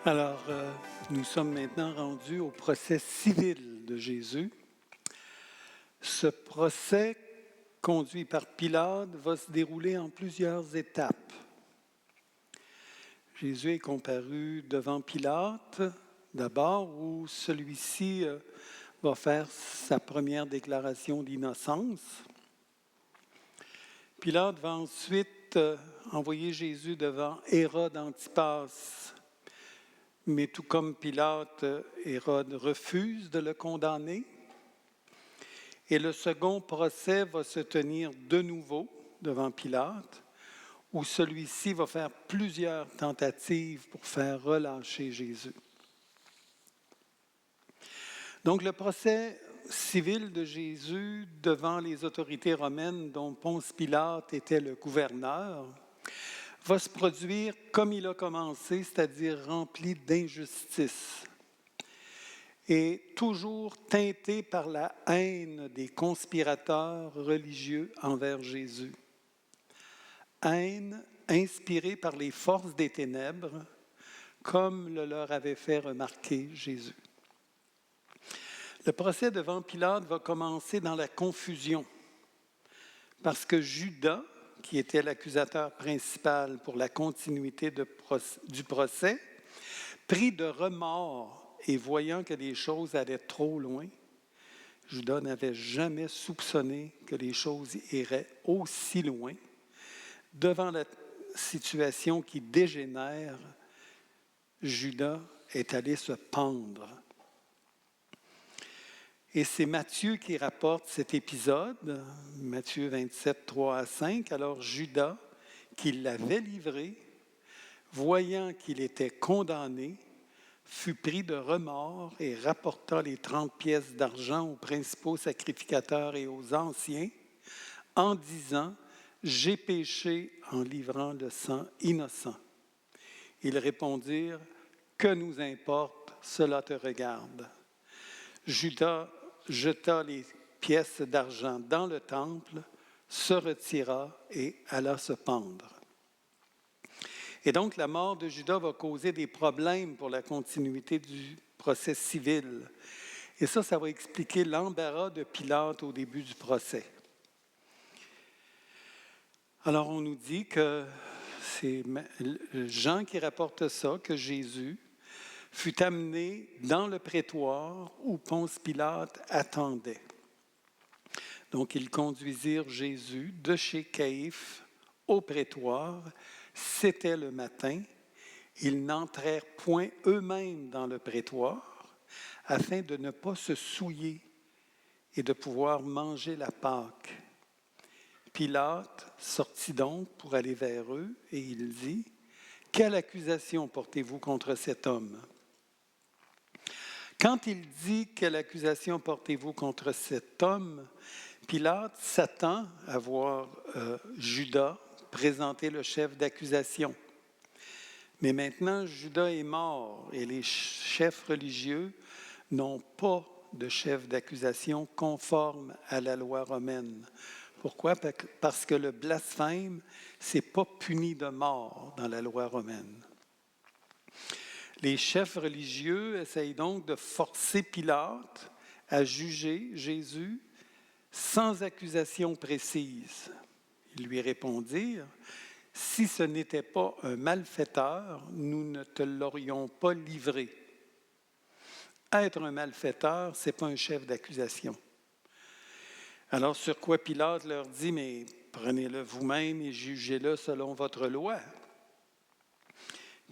Alors, nous sommes maintenant rendus au procès civil de Jésus. Ce procès, conduit par Pilate, va se dérouler en plusieurs étapes. Jésus est comparu devant Pilate, d'abord, où celui-ci va faire sa première déclaration d'innocence. Pilate va ensuite envoyer Jésus devant Hérode Antipas. Mais tout comme Pilate, Hérode refuse de le condamner. Et le second procès va se tenir de nouveau devant Pilate, où celui-ci va faire plusieurs tentatives pour faire relâcher Jésus. Donc le procès civil de Jésus devant les autorités romaines dont Ponce Pilate était le gouverneur va se produire comme il a commencé, c'est-à-dire rempli d'injustice et toujours teinté par la haine des conspirateurs religieux envers Jésus. Haine inspirée par les forces des ténèbres, comme le leur avait fait remarquer Jésus. Le procès devant Pilate va commencer dans la confusion, parce que Judas, qui était l'accusateur principal pour la continuité du procès, pris de remords et voyant que les choses allaient trop loin, Judas n'avait jamais soupçonné que les choses iraient aussi loin. Devant la situation qui dégénère, Judas est allé se pendre. Et c'est Matthieu qui rapporte cet épisode, Matthieu 27, 3 à 5. Alors Judas, qui l'avait livré, voyant qu'il était condamné, fut pris de remords et rapporta les 30 pièces d'argent aux principaux sacrificateurs et aux anciens, en disant « J'ai péché en livrant le sang innocent. » Ils répondirent « Que nous importe, cela te regarde. » Judas jeta les pièces d'argent dans le temple, se retira et alla se pendre. Et donc, la mort de Judas va causer des problèmes pour la continuité du procès civil. Et ça va expliquer l'embarras de Pilate au début du procès. Alors, on nous dit que c'est Jean qui rapporte ça, que Jésus fut amené dans le prétoire où Ponce Pilate attendait. Donc, ils conduisirent Jésus de chez Caïphe au prétoire. C'était le matin. Ils n'entrèrent point eux-mêmes dans le prétoire afin de ne pas se souiller et de pouvoir manger la Pâque. Pilate sortit donc pour aller vers eux et il dit « Quelle accusation portez-vous contre cet homme ?» Quand il dit « Quelle accusation portez-vous contre cet homme ?» Pilate s'attend à voir Judas présenter le chef d'accusation. Mais maintenant, Judas est mort et les chefs religieux n'ont pas de chef d'accusation conforme à la loi romaine. Pourquoi? Parce que le blasphème, ce n'est pas puni de mort dans la loi romaine. Les chefs religieux essayent donc de forcer Pilate à juger Jésus sans accusation précise. Ils lui répondirent « Si ce n'était pas un malfaiteur, nous ne te l'aurions pas livré. » Être un malfaiteur, ce n'est pas un chef d'accusation. Alors sur quoi Pilate leur dit « Mais prenez-le vous-même et jugez-le selon votre loi. »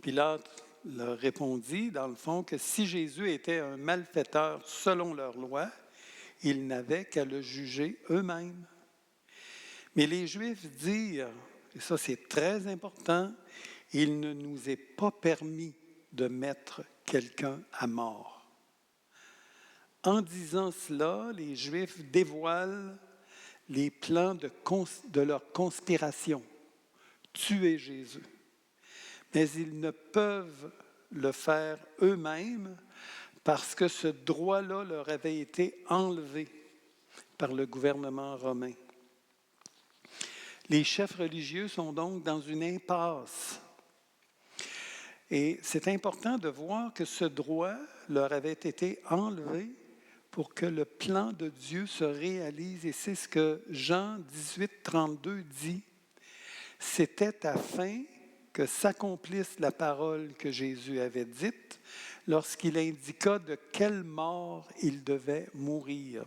Pilate leur répondit, dans le fond, que si Jésus était un malfaiteur selon leur loi, ils n'avaient qu'à le juger eux-mêmes. Mais les Juifs dirent, et ça c'est très important, il ne nous est pas permis de mettre quelqu'un à mort. En disant cela, les Juifs dévoilent les plans de leur conspiration, tuer Jésus. Mais ils ne peuvent le faire eux-mêmes parce que ce droit-là leur avait été enlevé par le gouvernement romain. Les chefs religieux sont donc dans une impasse. Et c'est important de voir que ce droit leur avait été enlevé pour que le plan de Dieu se réalise. Et c'est ce que Jean 18, 32 dit. C'était afin que s'accomplisse la parole que Jésus avait dite lorsqu'il indiqua de quelle mort il devait mourir.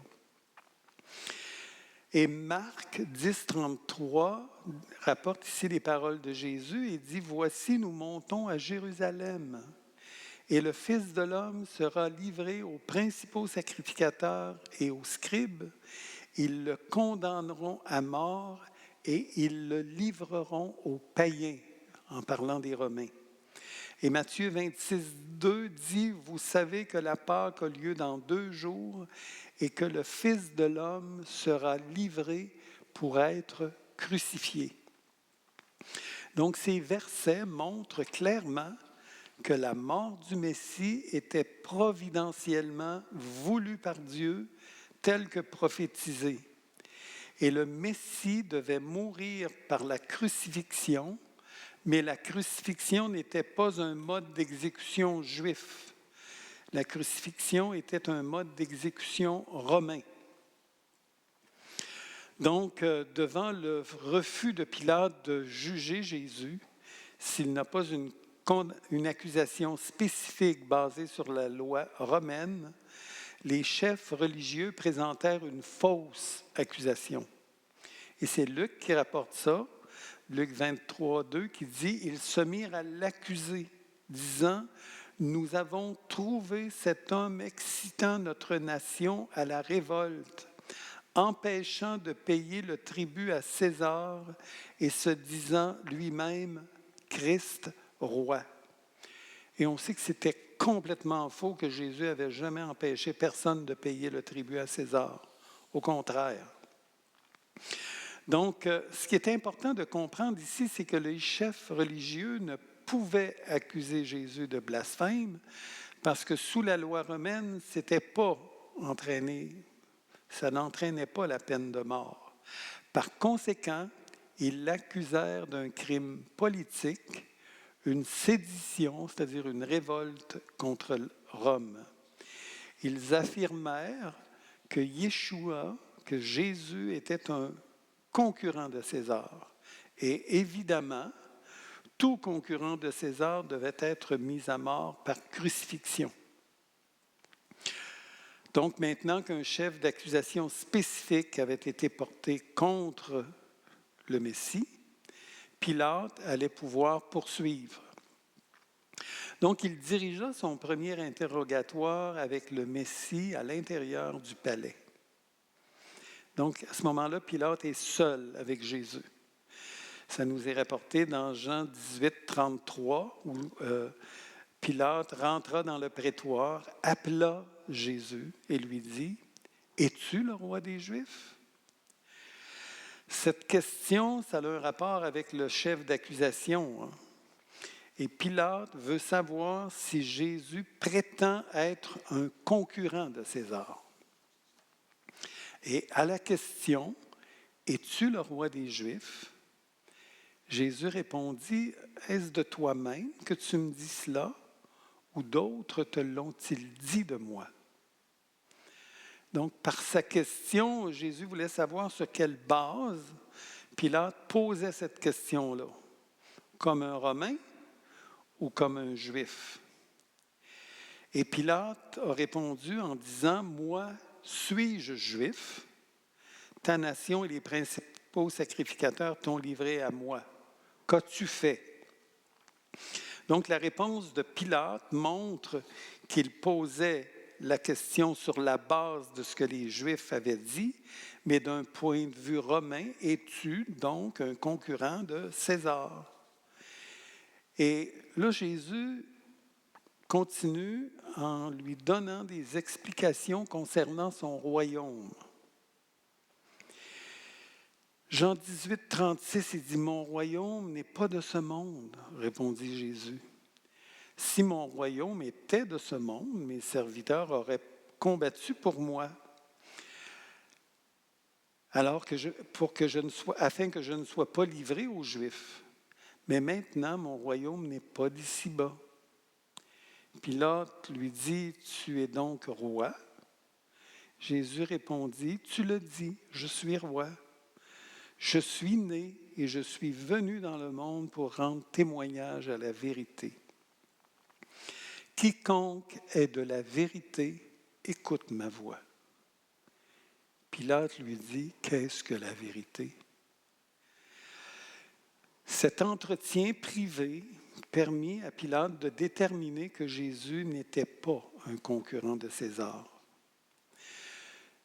Et Marc 10, 33 rapporte ici les paroles de Jésus et dit « Voici, nous montons à Jérusalem, et le Fils de l'homme sera livré aux principaux sacrificateurs et aux scribes. Ils le condamneront à mort et ils le livreront aux païens, en parlant des Romains. » Et Matthieu 26, 2 dit « Vous savez que la Pâque a lieu dans 2 jours et que le Fils de l'homme sera livré pour être crucifié. » Donc ces versets montrent clairement que la mort du Messie était providentiellement voulue par Dieu, telle que prophétisée. Et le Messie devait mourir par la crucifixion, mais la crucifixion n'était pas un mode d'exécution juif. La crucifixion était un mode d'exécution romain. Donc, devant le refus de Pilate de juger Jésus, s'il n'a pas une accusation spécifique basée sur la loi romaine, les chefs religieux présentèrent une fausse accusation. Et c'est Luc qui rapporte ça, Luc 23, 2, qui dit « Ils se mirent à l'accuser, disant « Nous avons trouvé cet homme excitant notre nation à la révolte, empêchant de payer le tribut à César et se disant lui-même Christ roi. » Et on sait que c'était complètement faux, que Jésus n'avait jamais empêché personne de payer le tribut à César. Au contraire. Donc, ce qui est important de comprendre ici, c'est que les chefs religieux ne pouvaient accuser Jésus de blasphème parce que sous la loi romaine, ça n'entraînait pas la peine de mort. Par conséquent, ils l'accusèrent d'un crime politique, une sédition, c'est-à-dire une révolte contre Rome. Ils affirmèrent que Yeshua, que Jésus était un concurrent de César. Et évidemment, tout concurrent de César devait être mis à mort par crucifixion. Donc maintenant qu'un chef d'accusation spécifique avait été porté contre le Messie, Pilate allait pouvoir poursuivre. Donc il dirigea son premier interrogatoire avec le Messie à l'intérieur du palais. Donc à ce moment-là, Pilate est seul avec Jésus. Ça nous est rapporté dans Jean 18, 33, où Pilate rentra dans le prétoire, appela Jésus et lui dit « Es-tu le roi des Juifs ?» Cette question, ça a un rapport avec le chef d'accusation. Et Pilate veut savoir si Jésus prétend être un concurrent de César. Et à la question « Es-tu le roi des Juifs ?» Jésus répondit « Est-ce de toi-même que tu me dis cela, ou d'autres te l'ont-ils dit de moi? » Donc, par sa question, Jésus voulait savoir sur quelle base Pilate posait cette question-là. Comme un Romain ou comme un Juif? Et Pilate a répondu en disant « Moi, suis-je juif? Ta nation et les principaux sacrificateurs t'ont livré à moi. Qu'as-tu fait? » Donc, la réponse de Pilate montre qu'il posait la question sur la base de ce que les Juifs avaient dit, mais d'un point de vue romain, es-tu donc un concurrent de César? Et là, Jésus continue en lui donnant des explications concernant son royaume. Jean 18, 36, il dit « Mon royaume n'est pas de ce monde, répondit Jésus. Si mon royaume était de ce monde, mes serviteurs auraient combattu pour moi, afin que je ne sois pas livré aux Juifs. Mais maintenant, mon royaume n'est pas d'ici-bas. Pilate lui dit, « Tu es donc roi? » Jésus répondit, « Tu le dis, je suis roi. Je suis né et je suis venu dans le monde pour rendre témoignage à la vérité. Quiconque est de la vérité, écoute ma voix. » Pilate lui dit, « Qu'est-ce que la vérité? » Cet entretien privé permit à Pilate de déterminer que Jésus n'était pas un concurrent de César.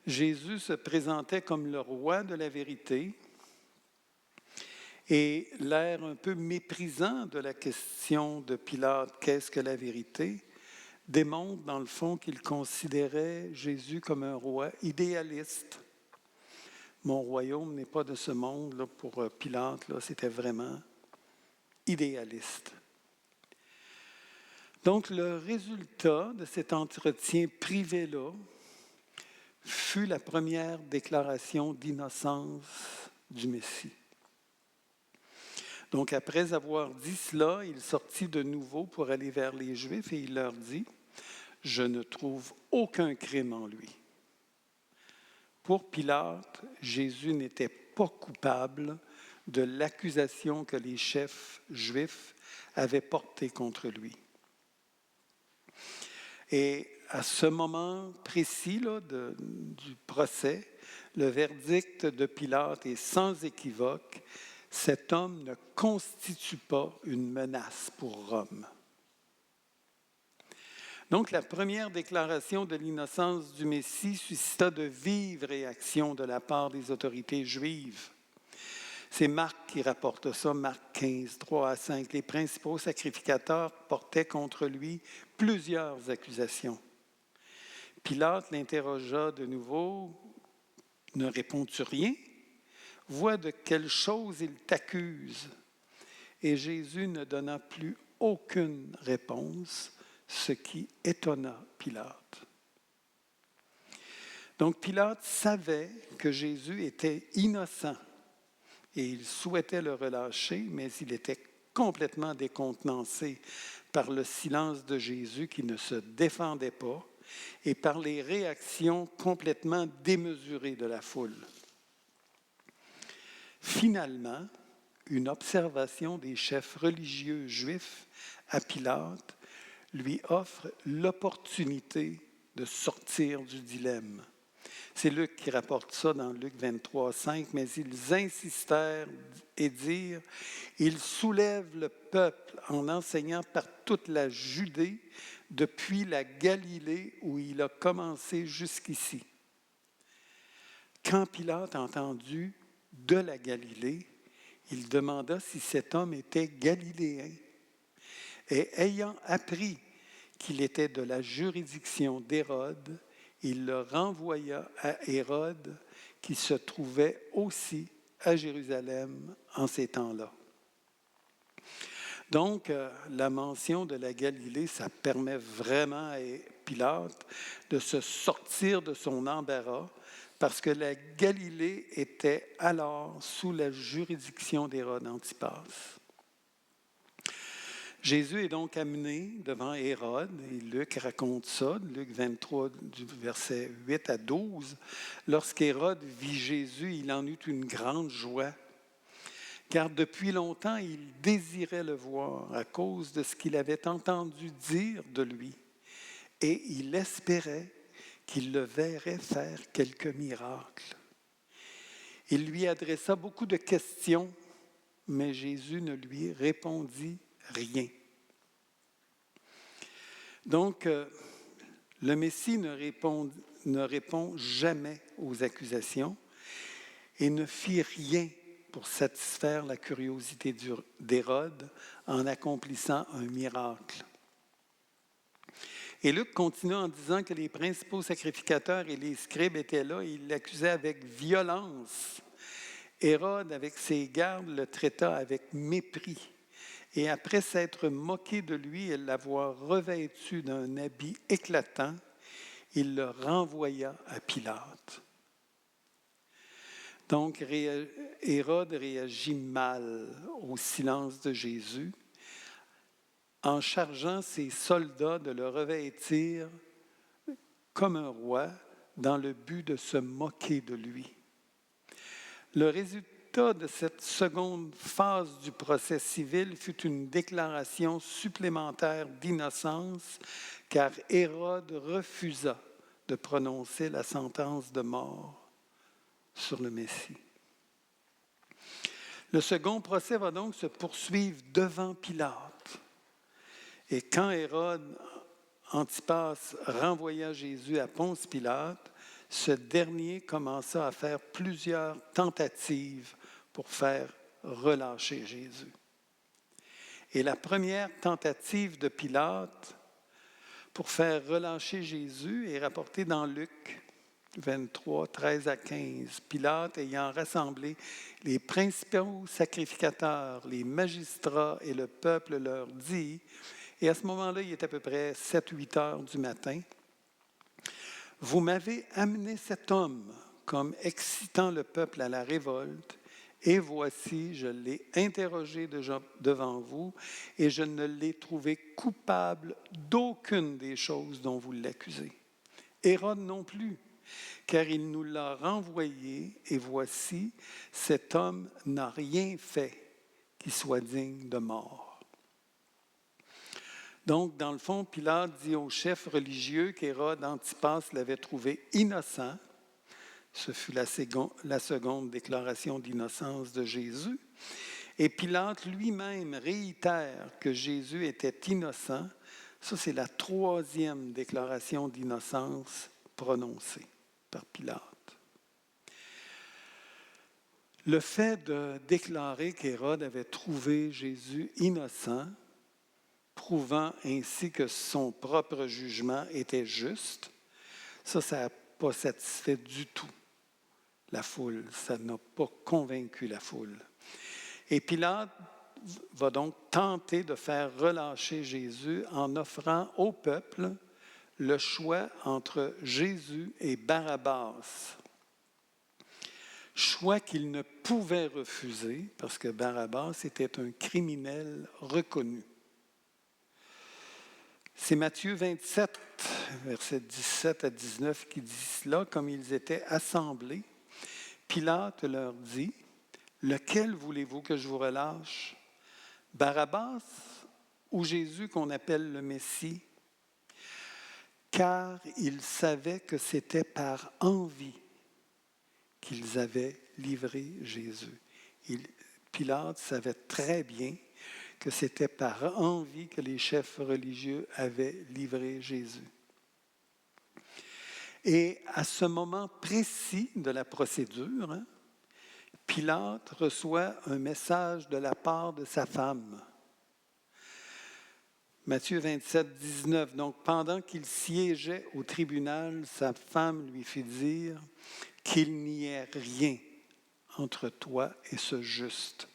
Jésus se présentait comme le roi de la vérité et l'air un peu méprisant de la question de Pilate, « Qu'est-ce que la vérité? » démontre dans le fond qu'il considérait Jésus comme un roi idéaliste. Mon royaume n'est pas de ce monde, là, pour Pilate, là, c'était vraiment idéaliste. Donc, le résultat de cet entretien privé-là fut la première déclaration d'innocence du Messie. Donc, après avoir dit cela, il sortit de nouveau pour aller vers les Juifs et il leur dit, « Je ne trouve aucun crime en lui. » Pour Pilate, Jésus n'était pas coupable de l'accusation que les chefs juifs avaient portée contre lui. Et à ce moment précis là, du procès, le verdict de Pilate est sans équivoque, cet homme ne constitue pas une menace pour Rome. Donc, la première déclaration de l'innocence du Messie suscita de vives réactions de la part des autorités juives. C'est Marc qui rapporte ça, Marc 15, 3 à 5. Les principaux sacrificateurs portaient contre lui plusieurs accusations. Pilate l'interrogea de nouveau, « Ne réponds-tu rien? Vois de quelle chose il t'accuse. » Et Jésus ne donna plus aucune réponse, ce qui étonna Pilate. Donc Pilate savait que Jésus était innocent et il souhaitait le relâcher, mais il était complètement décontenancé par le silence de Jésus qui ne se défendait pas et par les réactions complètement démesurées de la foule. Finalement, une observation des chefs religieux juifs à Pilate lui offre l'opportunité de sortir du dilemme. C'est Luc qui rapporte ça dans Luc 23, 5, mais ils insistèrent et dirent, « Il soulève le peuple en enseignant par toute la Judée, depuis la Galilée où il a commencé jusqu'ici. » Quand Pilate a entendu de la Galilée, il demanda si cet homme était galiléen. Et ayant appris qu'il était de la juridiction d'Hérode, il le renvoya à Hérode, qui se trouvait aussi à Jérusalem en ces temps-là. Donc, la mention de la Galilée, ça permet vraiment à Pilate de se sortir de son embarras, parce que la Galilée était alors sous la juridiction d'Hérode Antipas. Jésus est donc amené devant Hérode, et Luc raconte ça, Luc 23, du verset 8 à 12. Lorsqu'Hérode vit Jésus, il en eut une grande joie, car depuis longtemps, il désirait le voir à cause de ce qu'il avait entendu dire de lui, et il espérait qu'il le verrait faire quelques miracles. Il lui adressa beaucoup de questions, mais Jésus ne lui répondit rien. Donc, le Messie ne répond jamais aux accusations et ne fit rien pour satisfaire la curiosité d'Hérode en accomplissant un miracle. Et Luc continue en disant que les principaux sacrificateurs et les scribes étaient là et ils l'accusaient avec violence. Hérode, avec ses gardes, le traita avec mépris. Et après s'être moqué de lui et l'avoir revêtu d'un habit éclatant, il le renvoya à Pilate. Donc, Hérode réagit mal au silence de Jésus en chargeant ses soldats de le revêtir comme un roi dans le but de se moquer de lui. Le résultat de cette seconde phase du procès civil fut une déclaration supplémentaire d'innocence, car Hérode refusa de prononcer la sentence de mort sur le Messie. Le second procès va donc se poursuivre devant Pilate. Et quand Hérode Antipas renvoya Jésus à Ponce Pilate, ce dernier commença à faire plusieurs tentatives pour faire relâcher Jésus. Et la première tentative de Pilate pour faire relâcher Jésus est rapportée dans Luc 23, 13 à 15. Pilate, ayant rassemblé les principaux sacrificateurs, les magistrats et le peuple, leur dit, et à ce moment-là, il est à peu près 7-8 heures du matin, « Vous m'avez amené cet homme comme excitant le peuple à la révolte, et voici, je l'ai interrogé devant vous, et je ne l'ai trouvé coupable d'aucune des choses dont vous l'accusez. Hérode non plus, car il nous l'a renvoyé, et voici, cet homme n'a rien fait qui soit digne de mort. » Donc, dans le fond, Pilate dit aux chefs religieux qu'Hérode Antipas l'avait trouvé innocent. Ce fut la seconde déclaration d'innocence de Jésus. Et Pilate lui-même réitère que Jésus était innocent. Ça, c'est la troisième déclaration d'innocence prononcée par Pilate. Le fait de déclarer qu'Hérode avait trouvé Jésus innocent, prouvant ainsi que son propre jugement était juste, ça n'a pas satisfait du tout la foule, ça n'a pas convaincu la foule. Et Pilate va donc tenter de faire relâcher Jésus en offrant au peuple le choix entre Jésus et Barabbas. Choix qu'il ne pouvait refuser parce que Barabbas était un criminel reconnu. C'est Matthieu 27, versets 17 à 19, qui dit cela, comme ils étaient assemblés. Pilate leur dit, « Lequel voulez-vous que je vous relâche? Barabbas ou Jésus qu'on appelle le Messie? » Car ils savaient que c'était par envie qu'ils avaient livré Jésus. Pilate savait très bien que c'était par envie que les chefs religieux avaient livré Jésus. Et à ce moment précis de la procédure, Pilate reçoit un message de la part de sa femme. Matthieu 27, 19. Donc, pendant qu'il siégeait au tribunal, sa femme lui fit dire qu'il n'y ait rien entre toi et ce juste.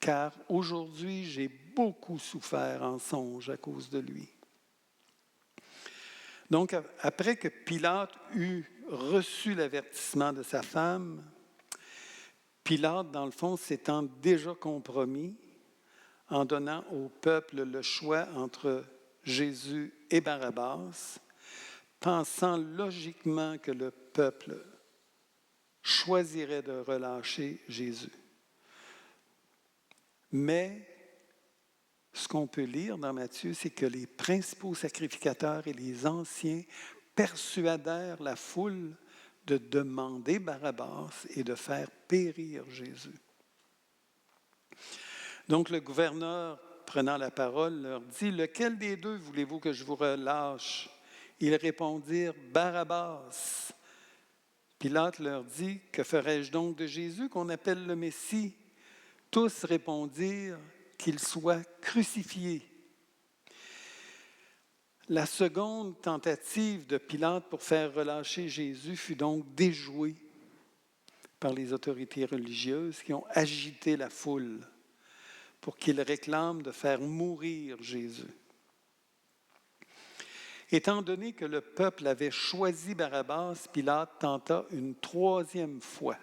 Car aujourd'hui, j'ai beaucoup souffert en songe à cause de lui. Donc, après que Pilate eut reçu l'avertissement de sa femme, Pilate, dans le fond, s'étant déjà compromis en donnant au peuple le choix entre Jésus et Barabbas, pensant logiquement que le peuple choisirait de relâcher Jésus. Mais ce qu'on peut lire dans Matthieu, c'est que les principaux sacrificateurs et les anciens persuadèrent la foule de demander Barabbas et de faire périr Jésus. Donc le gouverneur, prenant la parole, leur dit, « Lequel des deux voulez-vous que je vous relâche? » Ils répondirent, « Barabbas. » Pilate leur dit, « Que ferai-je donc de Jésus qu'on appelle le Messie? » Tous répondirent, « Qu'il soit crucifié. » La seconde tentative de Pilate pour faire relâcher Jésus fut donc déjouée par les autorités religieuses qui ont agité la foule pour qu'ils réclament de faire mourir Jésus. Étant donné que le peuple avait choisi Barabbas, Pilate tenta une troisième fois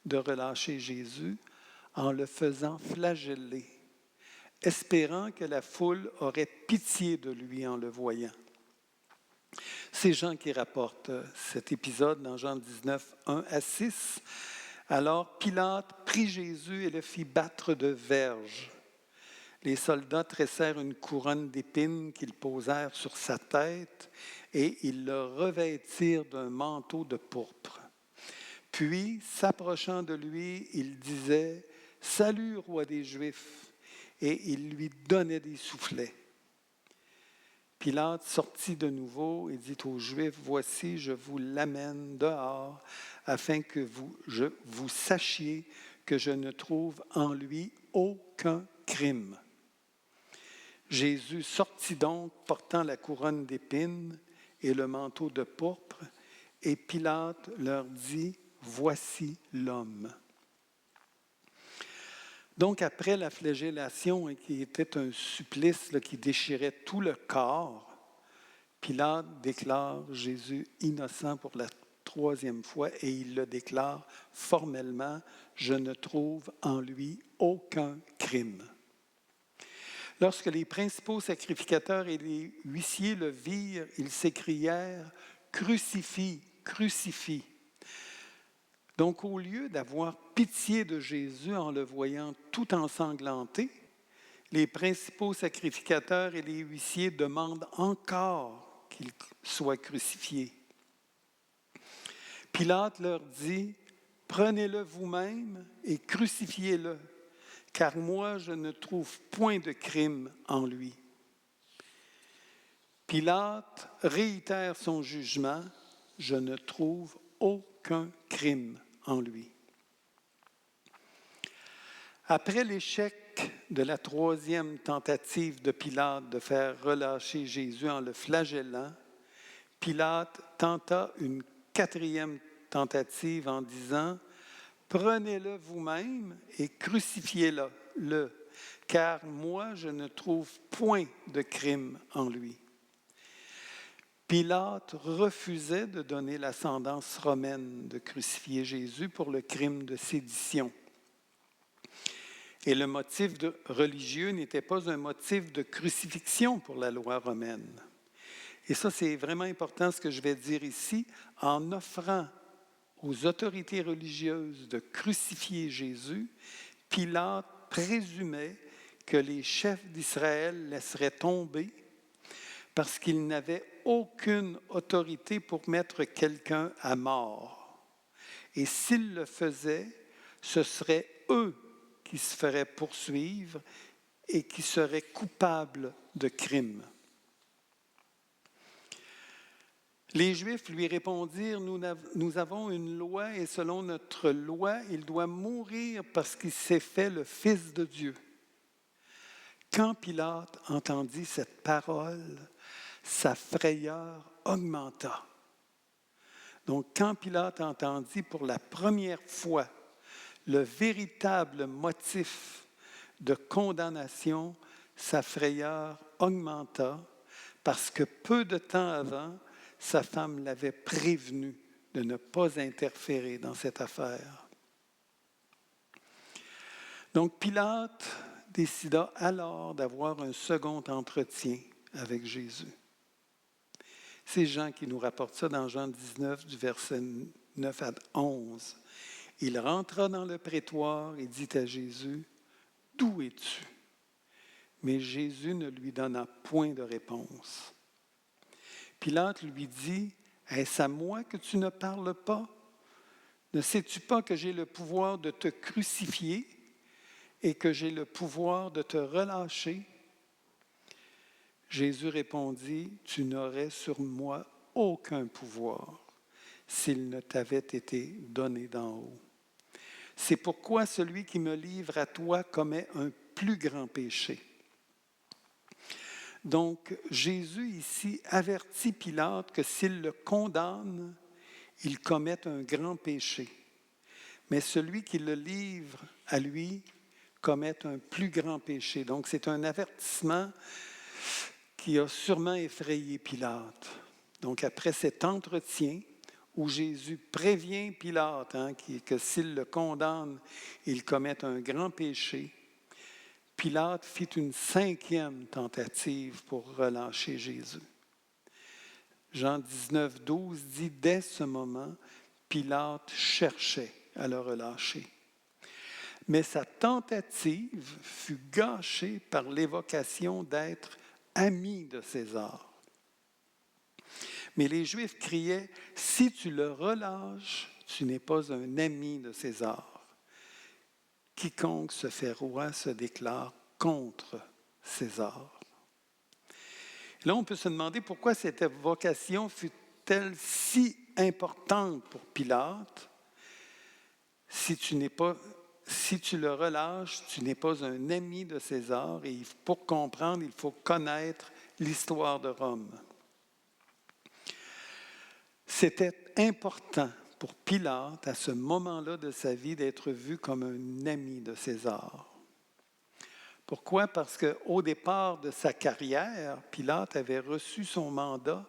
de relâcher Jésus en le faisant flageller, espérant que la foule aurait pitié de lui en le voyant. C'est Jean qui rapporte cet épisode dans Jean 19, 1 à 6. Alors Pilate prit Jésus et le fit battre de verges. Les soldats tressèrent une couronne d'épines qu'ils posèrent sur sa tête et ils le revêtirent d'un manteau de pourpre. Puis, s'approchant de lui, ils disaient « Salut, roi des Juifs !» et ils lui donnaient des soufflets. Pilate sortit de nouveau et dit aux Juifs, « Voici, je vous l'amène dehors, afin que vous sachiez que je ne trouve en lui aucun crime. » Jésus sortit donc, portant la couronne d'épines et le manteau de pourpre, et Pilate leur dit, « Voici l'homme. » Donc, après la flagellation, qui était un supplice qui déchirait tout le corps, Pilate déclare Jésus innocent pour la troisième fois et il le déclare formellement, « Je ne trouve en lui aucun crime. » Lorsque les principaux sacrificateurs et les huissiers le virent, ils s'écrièrent « Crucifie, crucifie !» Donc, au lieu d'avoir pitié de Jésus en le voyant tout ensanglanté, les principaux sacrificateurs et les huissiers demandent encore qu'il soit crucifié. Pilate leur dit, « Prenez-le vous-même et crucifiez-le, car moi je ne trouve point de crime en lui. » Pilate réitère son jugement, « Je ne trouve aucun crime en lui. » Après l'échec de la troisième tentative de Pilate de faire relâcher Jésus en le flagellant, Pilate tenta une quatrième tentative en disant « Prenez-le vous-même et crucifiez-le, car moi je ne trouve point de crime en lui. » Pilate refusait de donner la sentence romaine de crucifier Jésus pour le crime de sédition. Et le motif religieux n'était pas un motif de crucifixion pour la loi romaine. Et ça, c'est vraiment important ce que je vais dire ici. En offrant aux autorités religieuses de crucifier Jésus, Pilate présumait que les chefs d'Israël laisseraient tomber parce qu'ils n'avaient aucune autorité pour mettre quelqu'un à mort. Et s'ils le faisaient, ce seraient eux qui se feraient poursuivre et qui seraient coupables de crimes. Les Juifs lui répondirent, nous avons une loi et selon notre loi, il doit mourir parce qu'il s'est fait le Fils de Dieu. » Quand Pilate entendit cette parole, sa frayeur augmenta. Donc, quand Pilate entendit pour la première fois le véritable motif de condamnation, sa frayeur augmenta parce que peu de temps avant, sa femme l'avait prévenu de ne pas interférer dans cette affaire. Donc Pilate décida alors d'avoir un second entretien avec Jésus. C'est Jean qui nous rapporte ça dans Jean 19, du verset 9 à 11. Il rentra dans le prétoire et dit à Jésus, « D'où es-tu? » Mais Jésus ne lui donna point de réponse. Pilate lui dit, « Est-ce à moi que tu ne parles pas? Ne sais-tu pas que j'ai le pouvoir de te crucifier et que j'ai le pouvoir de te relâcher? » Jésus répondit, « Tu n'aurais sur moi aucun pouvoir s'il ne t'avait été donné d'en haut. C'est pourquoi celui qui me livre à toi commet un plus grand péché. » Donc, Jésus ici avertit Pilate que s'il le condamne, il commet un grand péché. Mais celui qui le livre à lui commet un plus grand péché. Donc, c'est un avertissement qui a sûrement effrayé Pilate. Donc, après cet entretien où Jésus prévient Pilate que s'il le condamne, il commet un grand péché, Pilate fit une 5e tentative pour relâcher Jésus. Jean 19, 12 dit, dès ce moment, Pilate cherchait à le relâcher. Mais sa tentative fut gâchée par l'évocation d'être ami de César. Mais les Juifs criaient, « Si tu le relâches, tu n'es pas un ami de César. Quiconque se fait roi se déclare contre César. » Là, on peut se demander pourquoi cette évocation fut-elle si importante pour Pilate. Si tu le relâches, tu n'es pas un ami de César. Et pour comprendre, il faut connaître l'histoire de Rome. C'était important pour Pilate, à ce moment-là de sa vie, d'être vu comme un ami de César. Pourquoi? Parce qu'au départ de sa carrière, Pilate avait reçu son mandat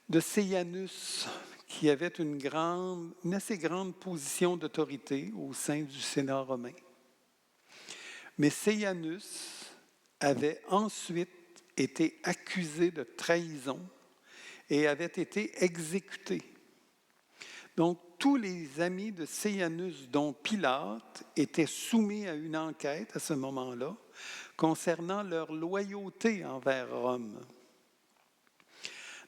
de Séjanus, qui avait une assez grande position d'autorité au sein du Sénat romain. Mais Séjanus avait ensuite été accusé de trahison et avait été exécuté. Donc, tous les amis de Séjanus, dont Pilate, étaient soumis à une enquête à ce moment-là concernant leur loyauté envers Rome.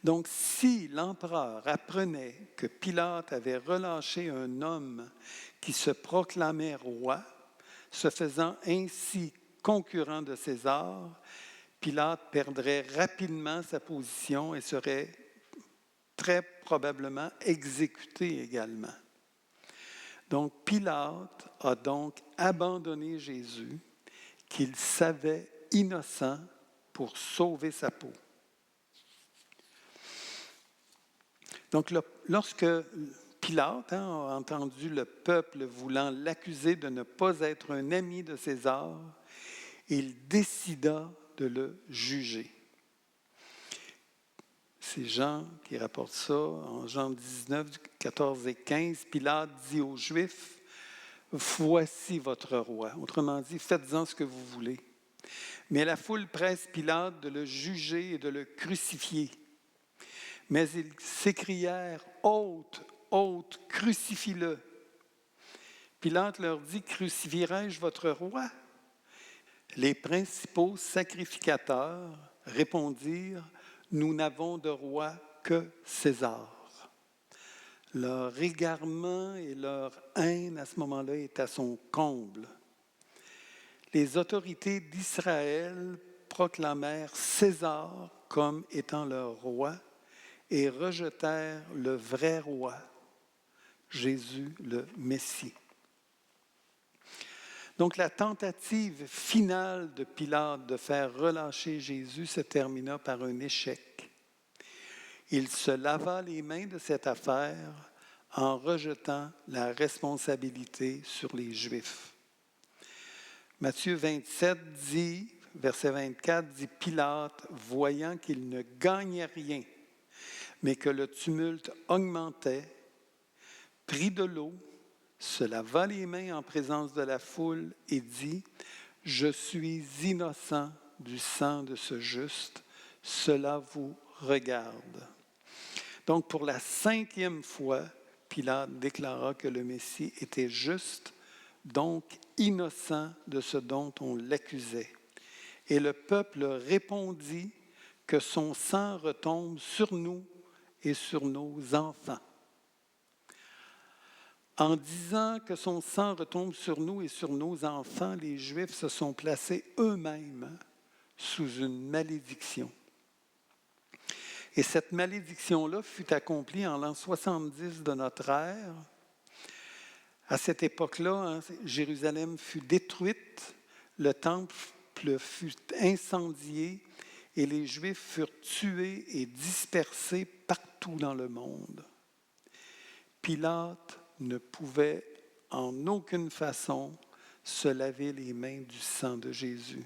Donc, si l'empereur apprenait que Pilate avait relâché un homme qui se proclamait roi, se faisant ainsi concurrent de César, Pilate perdrait rapidement sa position et serait très probablement exécuté également. Donc, Pilate a donc abandonné Jésus, qu'il savait innocent, pour sauver sa peau. Donc, lorsque Pilate a entendu le peuple voulant l'accuser de ne pas être un ami de César, il décida de le juger. C'est Jean qui rapporte ça, en Jean 19, 14 et 15. Pilate dit aux Juifs, « Voici votre roi. » Autrement dit, faites-en ce que vous voulez. Mais la foule presse Pilate de le juger et de le crucifier. Mais ils s'écrièrent, « Ôte, ôte, crucifie-le. » Pilate leur dit, « Crucifierai-je votre roi? » Les principaux sacrificateurs répondirent, « Nous n'avons de roi que César. » Leur égarement et leur haine à ce moment-là est à son comble. Les autorités d'Israël proclamèrent César comme étant leur roi et rejetèrent le vrai roi, Jésus le Messie. Donc la tentative finale de Pilate de faire relâcher Jésus se termina par un échec. Il se lava les mains de cette affaire en rejetant la responsabilité sur les Juifs. Matthieu 27 dit, verset 24, dit Pilate, voyant qu'il ne gagnait rien, mais que le tumulte augmentait, prit de l'eau, se lava les mains en présence de la foule et dit, « Je suis innocent du sang de ce juste, cela vous regarde. » Donc, pour la 5e fois, Pilate déclara que le Messie était juste, donc innocent de ce dont on l'accusait. Et le peuple répondit que son sang retombe sur nous et sur nos enfants. En disant que son sang retombe sur nous et sur nos enfants, les Juifs se sont placés eux-mêmes sous une malédiction. Et cette malédiction-là fut accomplie en l'an 70 de notre ère. À cette époque-là, Jérusalem fut détruite, le temple fut incendié et les Juifs furent tués et dispersés partout dans le monde. Pilate ne pouvait en aucune façon se laver les mains du sang de Jésus.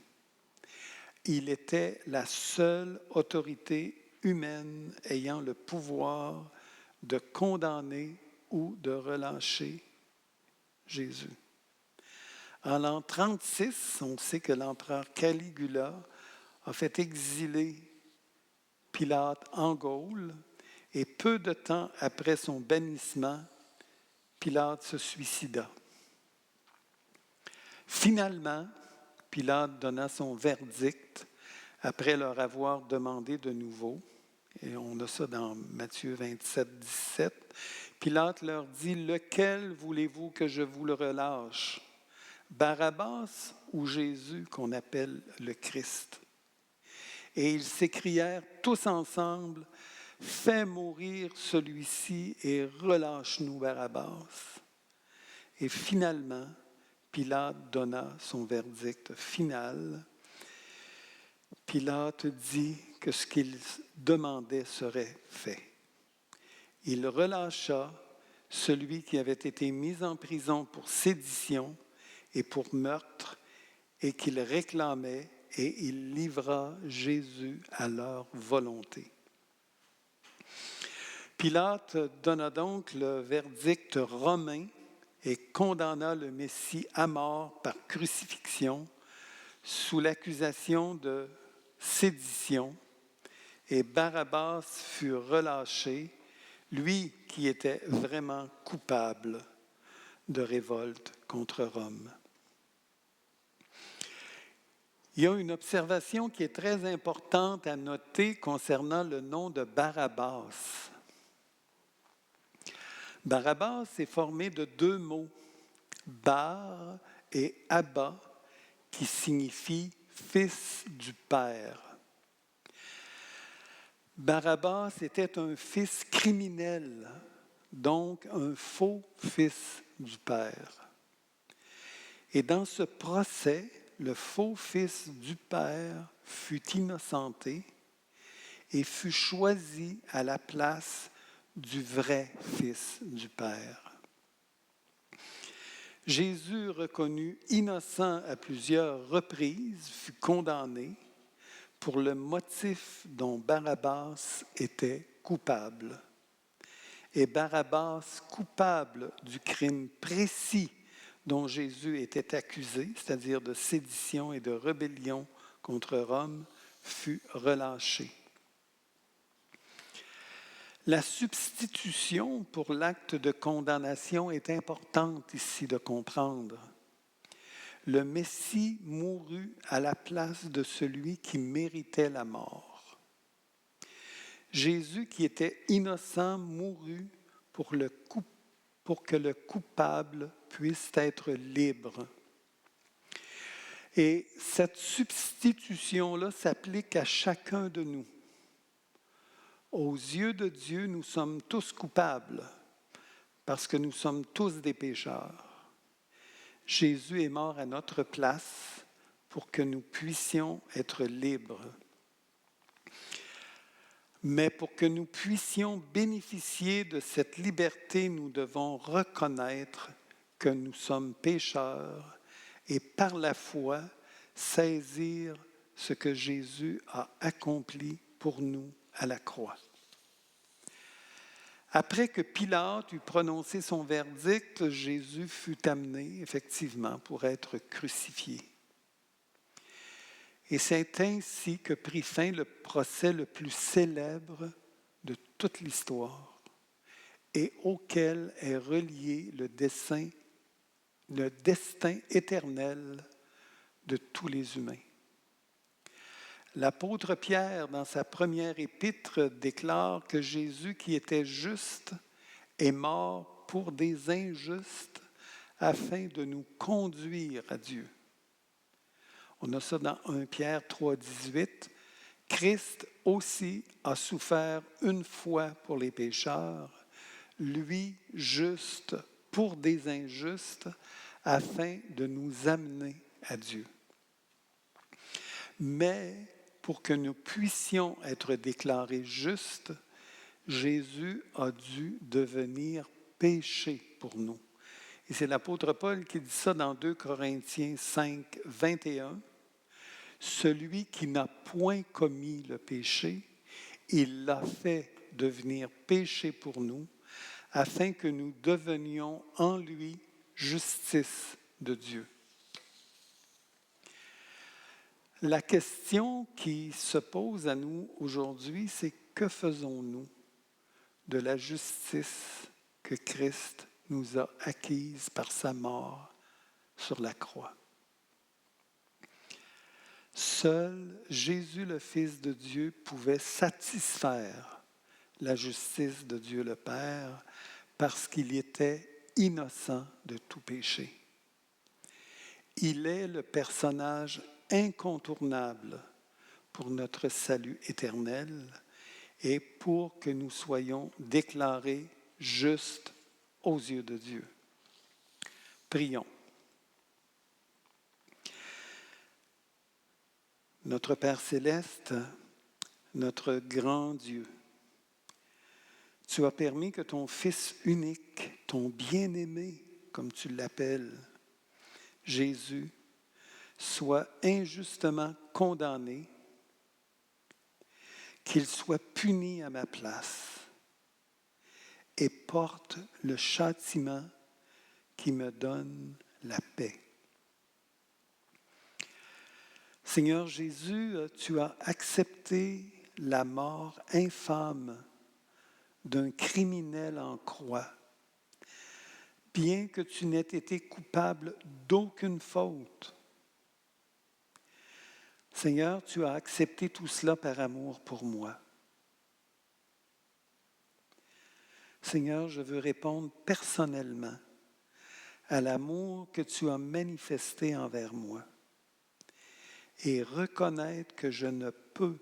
Il était la seule autorité humaine ayant le pouvoir de condamner ou de relâcher Jésus. En l'an 36, on sait que l'empereur Caligula a fait exiler Pilate en Gaule, et peu de temps après son bannissement, Pilate se suicida. Finalement, Pilate donna son verdict après leur avoir demandé de nouveau. Et on a ça dans Matthieu 27, 17. Pilate leur dit, « Lequel voulez-vous que je vous le relâche? Barabbas ou Jésus qu'on appelle le Christ? » Et ils s'écrièrent tous ensemble, « Fais mourir celui-ci et relâche-nous Barabbas. » Et finalement, Pilate donna son verdict final. Pilate dit que ce qu'il demandait serait fait. Il relâcha celui qui avait été mis en prison pour sédition et pour meurtre et qu'il réclamait, et il livra Jésus à leur volonté. Pilate donna donc le verdict romain et condamna le Messie à mort par crucifixion sous l'accusation de sédition, et Barabbas fut relâché, lui qui était vraiment coupable de révolte contre Rome. Il y a une observation qui est très importante à noter concernant le nom de Barabbas. Barabbas est formé de deux mots, Bar et Abba, qui signifient fils du Père. Barabbas était un fils criminel, donc un faux fils du Père. Et dans ce procès, le faux fils du Père fut innocenté et fut choisi à la place du vrai fils du Père. Jésus, reconnu innocent à plusieurs reprises, fut condamné pour le motif dont Barabbas était coupable. Et Barabbas, coupable du crime précis dont Jésus était accusé, c'est-à-dire de sédition et de rébellion contre Rome, fut relâché. La substitution pour l'acte de condamnation est importante ici de comprendre. Le Messie mourut à la place de celui qui méritait la mort. Jésus, qui était innocent, mourut pour que le coupable puisse être libre. Et cette substitution-là s'applique à chacun de nous. Aux yeux de Dieu, nous sommes tous coupables parce que nous sommes tous des pécheurs. Jésus est mort à notre place pour que nous puissions être libres. Mais pour que nous puissions bénéficier de cette liberté, nous devons reconnaître que nous sommes pécheurs et par la foi saisir ce que Jésus a accompli pour nous à la croix. Après que Pilate eut prononcé son verdict, Jésus fut amené effectivement pour être crucifié. Et c'est ainsi que prit fin le procès le plus célèbre de toute l'histoire et auquel est relié le destin éternel de tous les humains. L'apôtre Pierre, dans sa première épître, déclare que Jésus, qui était juste, est mort pour des injustes afin de nous conduire à Dieu. On a ça dans 1 Pierre 3, 18. Christ aussi a souffert une fois pour les pécheurs, lui juste pour des injustes, afin de nous amener à Dieu. Mais pour que nous puissions être déclarés justes, Jésus a dû devenir péché pour nous. Et c'est l'apôtre Paul qui dit ça dans 2 Corinthiens 5, 21. Celui qui n'a point commis le péché, il l'a fait devenir péché pour nous, afin que nous devenions en lui justice de Dieu. La question qui se pose à nous aujourd'hui, c'est que faisons-nous de la justice que Christ nous a acquise par sa mort sur la croix? Seul Jésus, le Fils de Dieu, pouvait satisfaire la justice de Dieu le Père parce qu'il était innocent de tout péché. Il est le personnage incontournable pour notre salut éternel et pour que nous soyons déclarés justes aux yeux de Dieu. Prions. Notre Père céleste, notre grand Dieu, tu as permis que ton Fils unique, ton bien-aimé, comme tu l'appelles, Jésus, soit injustement condamné, qu'il soit puni à ma place et porte le châtiment qui me donne la paix. Seigneur Jésus, tu as accepté la mort infâme d'un criminel en croix, bien que tu n'aies été coupable d'aucune faute. Seigneur, tu as accepté tout cela par amour pour moi. Seigneur, je veux répondre personnellement à l'amour que tu as manifesté envers moi et reconnaître que je ne peux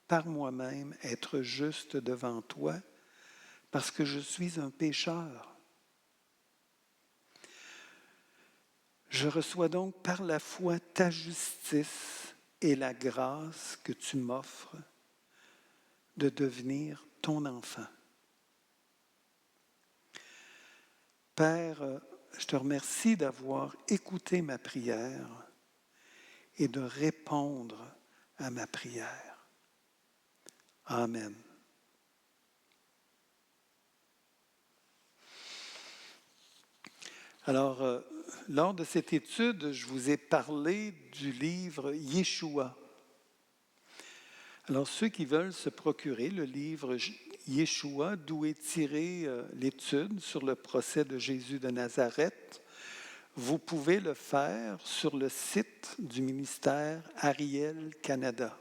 par moi-même être juste devant toi parce que je suis un pécheur. Je reçois donc par la foi ta justice et la grâce que tu m'offres de devenir ton enfant. Père, je te remercie d'avoir écouté ma prière et de répondre à ma prière. Amen. Alors, lors de cette étude, je vous ai parlé du livre Yeshua. Alors, ceux qui veulent se procurer le livre Yeshua, d'où est tirée l'étude sur le procès de Jésus de Nazareth, vous pouvez le faire sur le site du ministère Ariel Canada.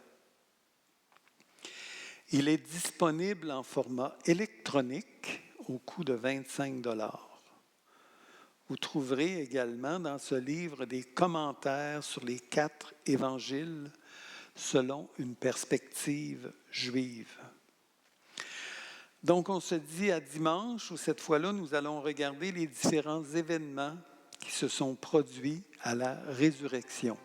Il est disponible en format électronique au coût de 25 $. Vous trouverez également dans ce livre des commentaires sur les 4 évangiles selon une perspective juive. Donc, on se dit à dimanche, où cette fois-là, nous allons regarder les différents événements qui se sont produits à la résurrection.